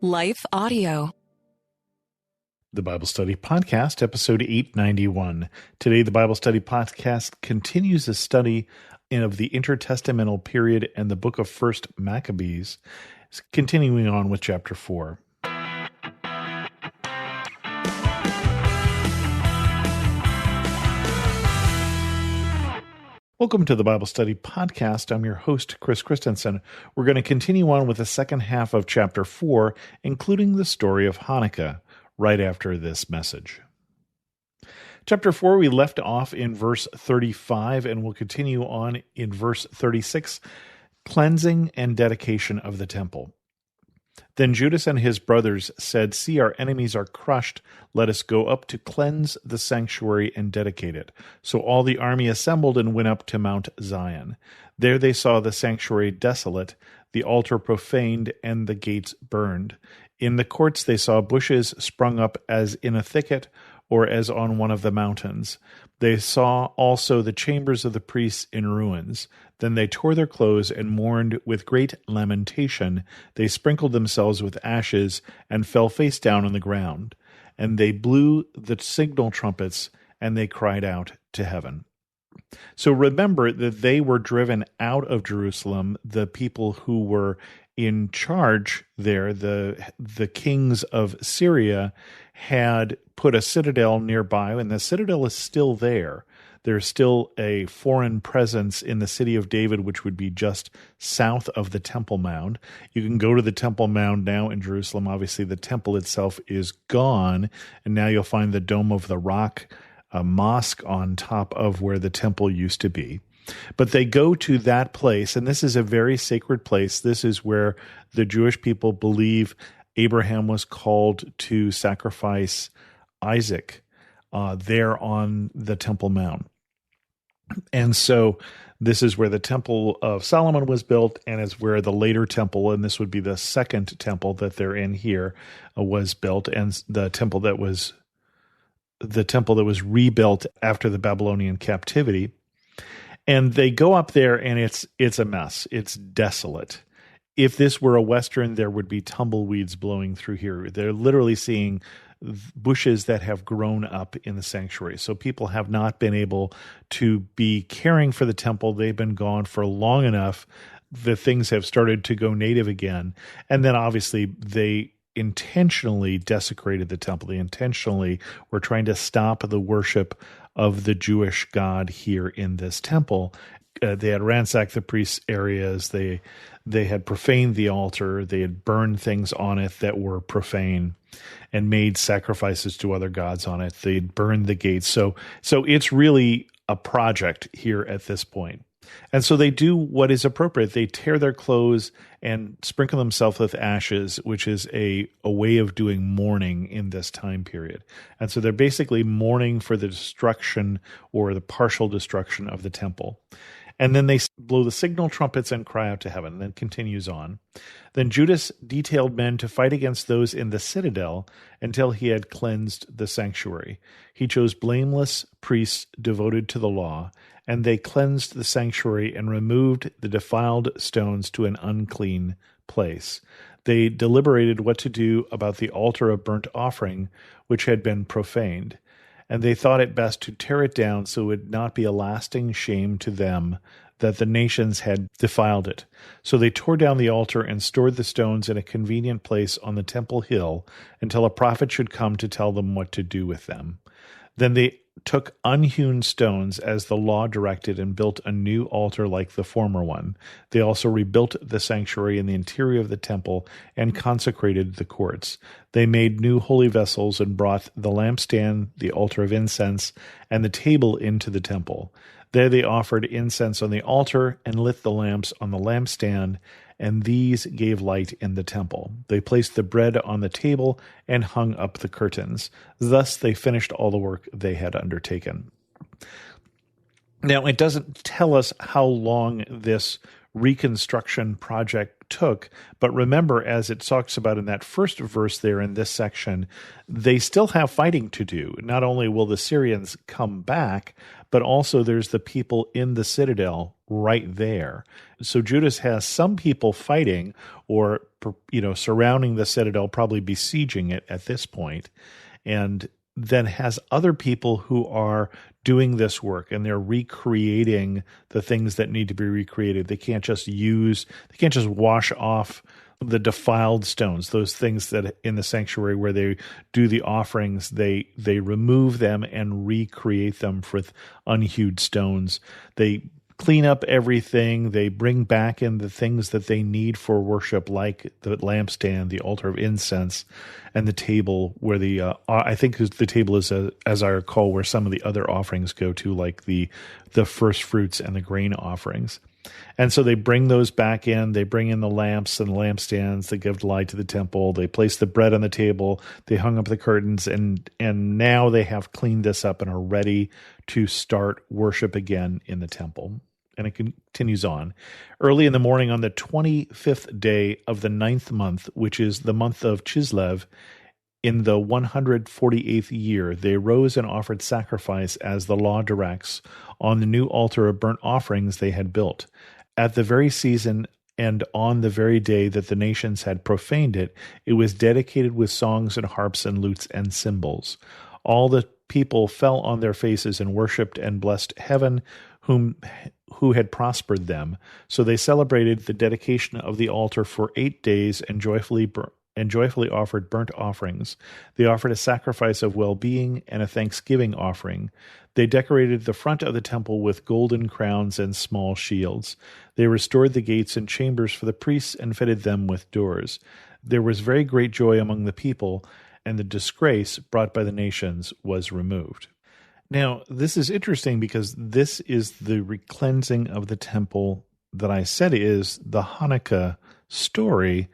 Life Audio. The Bible Study Podcast, episode 891. Today, the Bible Study Podcast continues a study of the intertestamental period and the book of 1st Maccabees, continuing on with chapter 4. Welcome to the Bible Study Podcast. I'm your host, Chris Christensen. We're going to continue on with the second half of chapter 4, including the story of Hanukkah, right after this message. Chapter 4, we left off in verse 35, and we'll continue on in verse 36, cleansing and dedication of the temple. Then Judas and his brothers said, "See, our enemies are crushed. Let us go up to cleanse the sanctuary and dedicate it." So all the army assembled and went up to Mount Zion. There they saw the sanctuary desolate, the altar profaned, and the gates burned. In the courts they saw bushes sprung up as in a thicket or as on one of the mountains. They saw also the chambers of the priests in ruins. Then they tore their clothes and mourned with great lamentation. They sprinkled themselves with ashes and fell face down on the ground. And they blew the signal trumpets, and they cried out to heaven. So remember that they were driven out of Jerusalem, the people who were in charge there, the kings of Syria, had put a citadel nearby, and the citadel is still there. There's still a foreign presence in the city of David, which would be just south of the Temple Mound. You can go to the Temple Mound now in Jerusalem. Obviously, the temple itself is gone, and now you'll find the Dome of the Rock, a mosque on top of where the temple used to be. But they go to that place, and this is a very sacred place. This is where the Jewish people believe Abraham was called to sacrifice Isaac there on the Temple Mount. And so this is where the Temple of Solomon was built, and is where the later temple, and this would be the second temple that they're in here, was built, and the temple that was rebuilt after the Babylonian captivity. And they go up there, and it's a mess. It's desolate. If this were a Western, there would be tumbleweeds blowing through here. They're literally seeing bushes that have grown up in the sanctuary. So people have not been able to be caring for the temple. They've been gone for long enough. The things have started to go native again. And then obviously they intentionally desecrated the temple. They intentionally were trying to stop the worship of the Jewish God here in this temple. They had ransacked the priests' areas. They had profaned the altar. They had burned things on it that were profane and made sacrifices to other gods on it. They had burned the gates. So it's really a project here at this point. And so they do what is appropriate. They tear their clothes and sprinkle themselves with ashes, which is a way of doing mourning in this time period. And so they're basically mourning for the destruction or the partial destruction of the temple. And then they blow the signal trumpets and cry out to heaven. And then continues on. Then Judas detailed men to fight against those in the citadel until he had cleansed the sanctuary. He chose blameless priests devoted to the law, and they cleansed the sanctuary and removed the defiled stones to an unclean place. They deliberated what to do about the altar of burnt offering, which had been profaned. And they thought it best to tear it down so it would not be a lasting shame to them that the nations had defiled it. So they tore down the altar and stored the stones in a convenient place on the temple hill until a prophet should come to tell them what to do with them. Then they took unhewn stones as the law directed and built a new altar like the former one. They also rebuilt the sanctuary in the interior of the temple and consecrated the courts. They made new holy vessels and brought the lampstand, the altar of incense, and the table into the temple. There they offered incense on the altar and lit the lamps on the lampstand, and these gave light in the temple. They placed the bread on the table and hung up the curtains. Thus they finished all the work they had undertaken. Now, it doesn't tell us how long this reconstruction project took, but remember, as it talks about in that first verse there in this section, they still have fighting to do. Not only will the Syrians come back, but also there's the people in the citadel right there. So Judas has some people fighting or, surrounding the citadel, probably besieging it at this point, and then has other people who are doing this work, and they're recreating the things that need to be recreated. They can't just wash off the defiled stones, those things that in the sanctuary where they do the offerings, they remove them and recreate them with unhewed stones. They clean up everything. They bring back in the things that they need for worship, like the lampstand, the altar of incense, and the table where I think the table is, as I recall, where some of the other offerings go to, like the first fruits and the grain offerings. And so they bring those back in. They bring in the lamps and the lampstands that give light to the temple. They place the bread on the table. They hung up the curtains, and now they have cleaned this up and are ready to start worship again in the temple. And it continues on. Early in the morning on the 25th day of the 9th month, which is the month of Chislev, in the 148th year, they rose and offered sacrifice as the law directs on the new altar of burnt offerings they had built. At the very season and on the very day that the nations had profaned it, it was dedicated with songs and harps and lutes and cymbals. All the people fell on their faces and worshipped and blessed heaven, who had prospered them. So they celebrated the dedication of the altar for 8 days and joyfully offered burnt offerings. They offered a sacrifice of well-being and a thanksgiving offering. They decorated the front of the temple with golden crowns and small shields. They restored the gates and chambers for the priests and fitted them with doors. There was very great joy among the people, and the disgrace brought by the nations was removed. Now, this is interesting because this is the recleansing of the temple that I said is the Hanukkah story,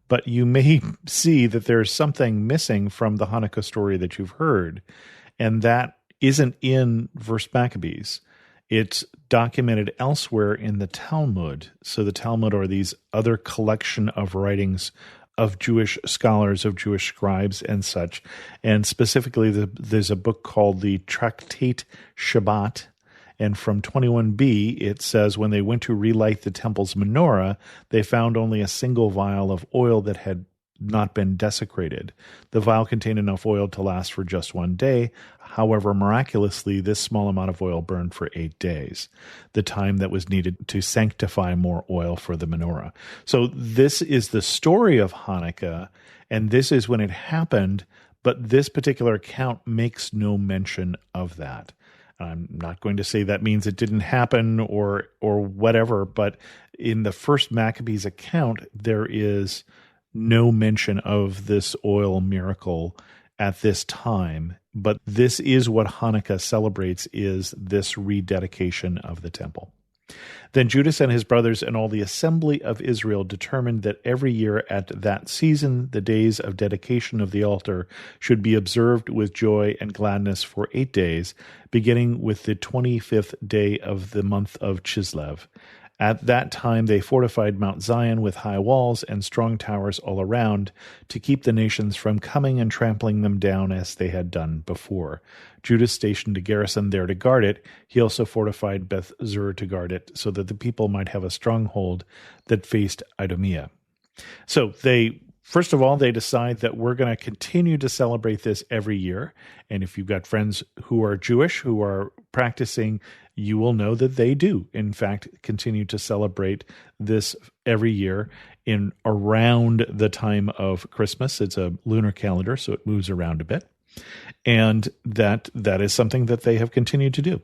but you may see that there's something missing from the Hanukkah story that you've heard, and that isn't in verse Maccabees. It's documented elsewhere in the Talmud. So the Talmud are these other collection of writings of Jewish scholars, of Jewish scribes and such. And specifically, there's a book called the Tractate Shabbat. And from 21b, it says, when they went to relight the temple's menorah, they found only a single vial of oil that had not been desecrated. The vial contained enough oil to last for just 1 day. However, miraculously, this small amount of oil burned for 8 days, the time that was needed to sanctify more oil for the menorah. So this is the story of Hanukkah, and this is when it happened, but this particular account makes no mention of that. I'm not going to say that means it didn't happen or whatever, but in the first Maccabees account, there is no mention of this oil miracle at this time. But this is what Hanukkah celebrates, is this rededication of the temple. Then Judas and his brothers and all the assembly of Israel determined that every year at that season the days of dedication of the altar should be observed with joy and gladness for 8 days, beginning with the 25th day of the month of Chislev. At that time they fortified Mount Zion with high walls and strong towers all around to keep the nations from coming and trampling them down as they had done before. Judas stationed a garrison there to guard it. He also fortified Beth Zur to guard it, so that the people might have a stronghold that faced Idumea. So first of all, they decide that we're going to continue to celebrate this every year. And if you've got friends who are Jewish, who are practicing, you will know that they do, in fact, continue to celebrate this every year in around the time of Christmas. It's a lunar calendar, so it moves around a bit. And that is something that they have continued to do.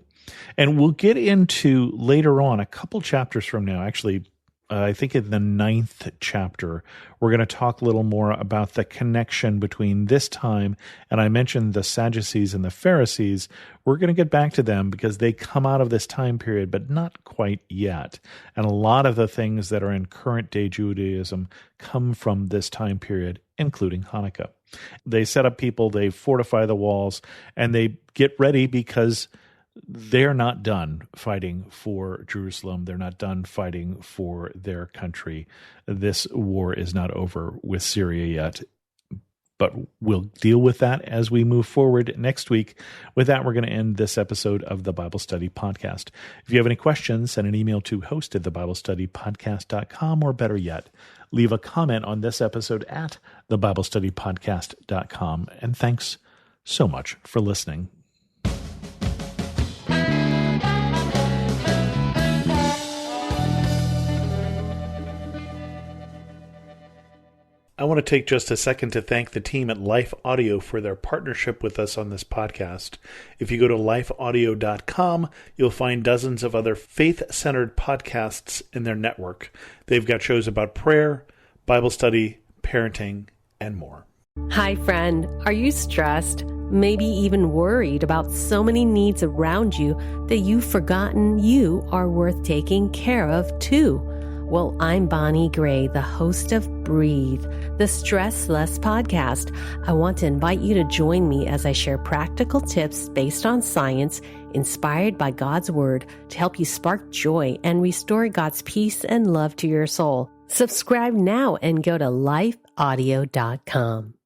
And we'll get into later on, a couple chapters from now, actually, I think in the 9th chapter, we're going to talk a little more about the connection between this time, and I mentioned the Sadducees and the Pharisees. We're going to get back to them because they come out of this time period, but not quite yet. And a lot of the things that are in current day Judaism come from this time period, including Hanukkah. They set up people, they fortify the walls, and they get ready because they're not done fighting for Jerusalem. They're not done fighting for their country. This war is not over with Syria yet. but we'll deal with that as we move forward next week. With that, we're going to end this episode of the Bible Study Podcast. If you have any questions, send an email to host@thebiblestudypodcast.com, or better yet, leave a comment on this episode at thebiblestudypodcast.com. And thanks so much for listening. I want to take just a second to thank the team at Life Audio for their partnership with us on this podcast. If you go to lifeaudio.com, you'll find dozens of other faith-centered podcasts in their network. They've got shows about prayer, Bible study, parenting, and more. Hi, friend. Are you stressed? Maybe even worried about so many needs around you that you've forgotten you are worth taking care of too? Well, I'm Bonnie Gray, the host of Breathe, the Stress Less podcast. I want to invite you to join me as I share practical tips based on science, inspired by God's Word, to help you spark joy and restore God's peace and love to your soul. Subscribe now and go to lifeaudio.com.